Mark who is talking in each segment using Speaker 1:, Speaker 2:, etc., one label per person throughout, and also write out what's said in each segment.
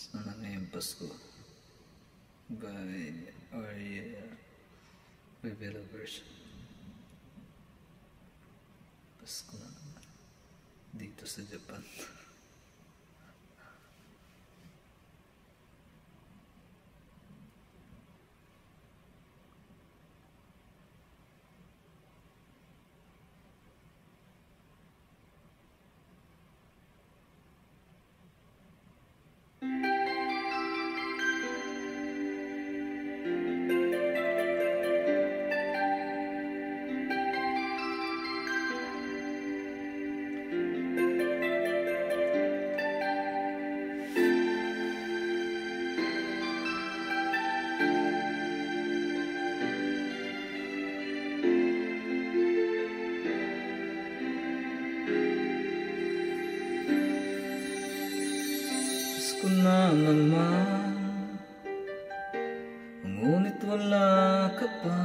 Speaker 1: Sana ngayong Pasko by Aria Rivera version. Pasko na naman dito sa Japan. Pasko na naman, ngunit wala ka pa.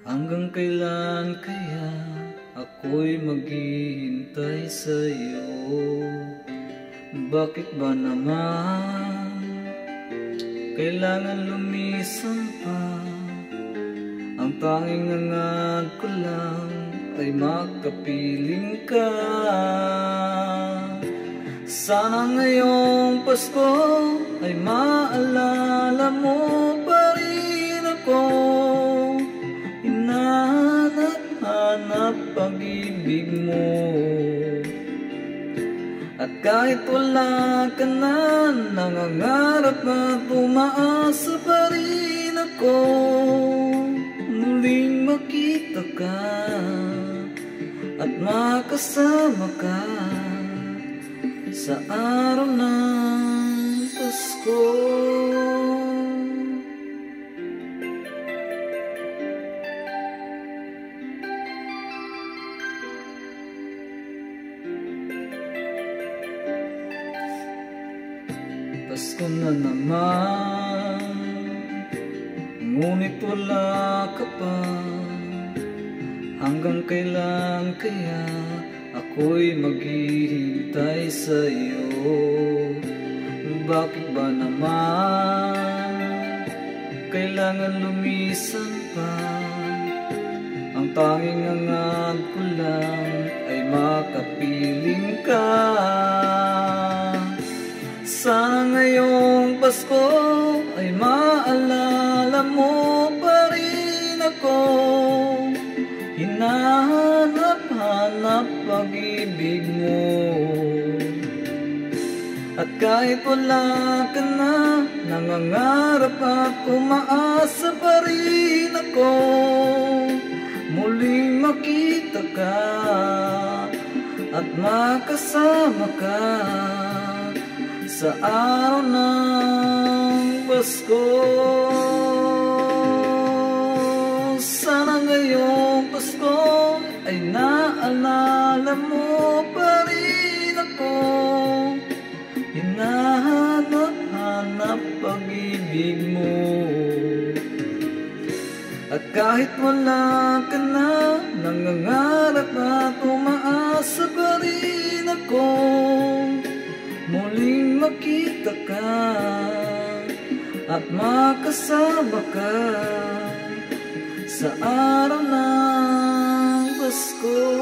Speaker 1: Hanggang kailan kaya ako'y maghihintay sa'yo? Bakit ba naman kailangan lumisan pa? Ang tanging hangad ko lang ay makapiling ka. Sana ngayong Pasko ay maalala mo pa rin ako. Hinahanap-hanap pag-ibig mo. At kahit wala ka na, nangangarap at umaasa pa rin ako. Muling makita ka at makasama ka sa araw ng Pasko. Pasko na naman, ngunit wala ka pa. Hanggang kailan kaya ako'y maghihintay sa'yo? Bakit ba naman kailangan lumisan pa? Ang tanging hangad ko lang ay makapiling ka. Sana ngayong Pasko ay maalala mo pa rin ako. Hinahanap-hanap pag-ibig mo. At kahit wala ka na, nangangarap at umaasa pa rin ako. Muling makita ka at makasama ka sa araw ng Pasko. Sana ngayong Pasko ay naalala mo pa rin ako. Hinahanap-hanap pag-ibig mo. At kahit wala ka na, nangangarap at umaasa pa rin ako. Muling makita ka at makasama ka sa araw ng Pasko.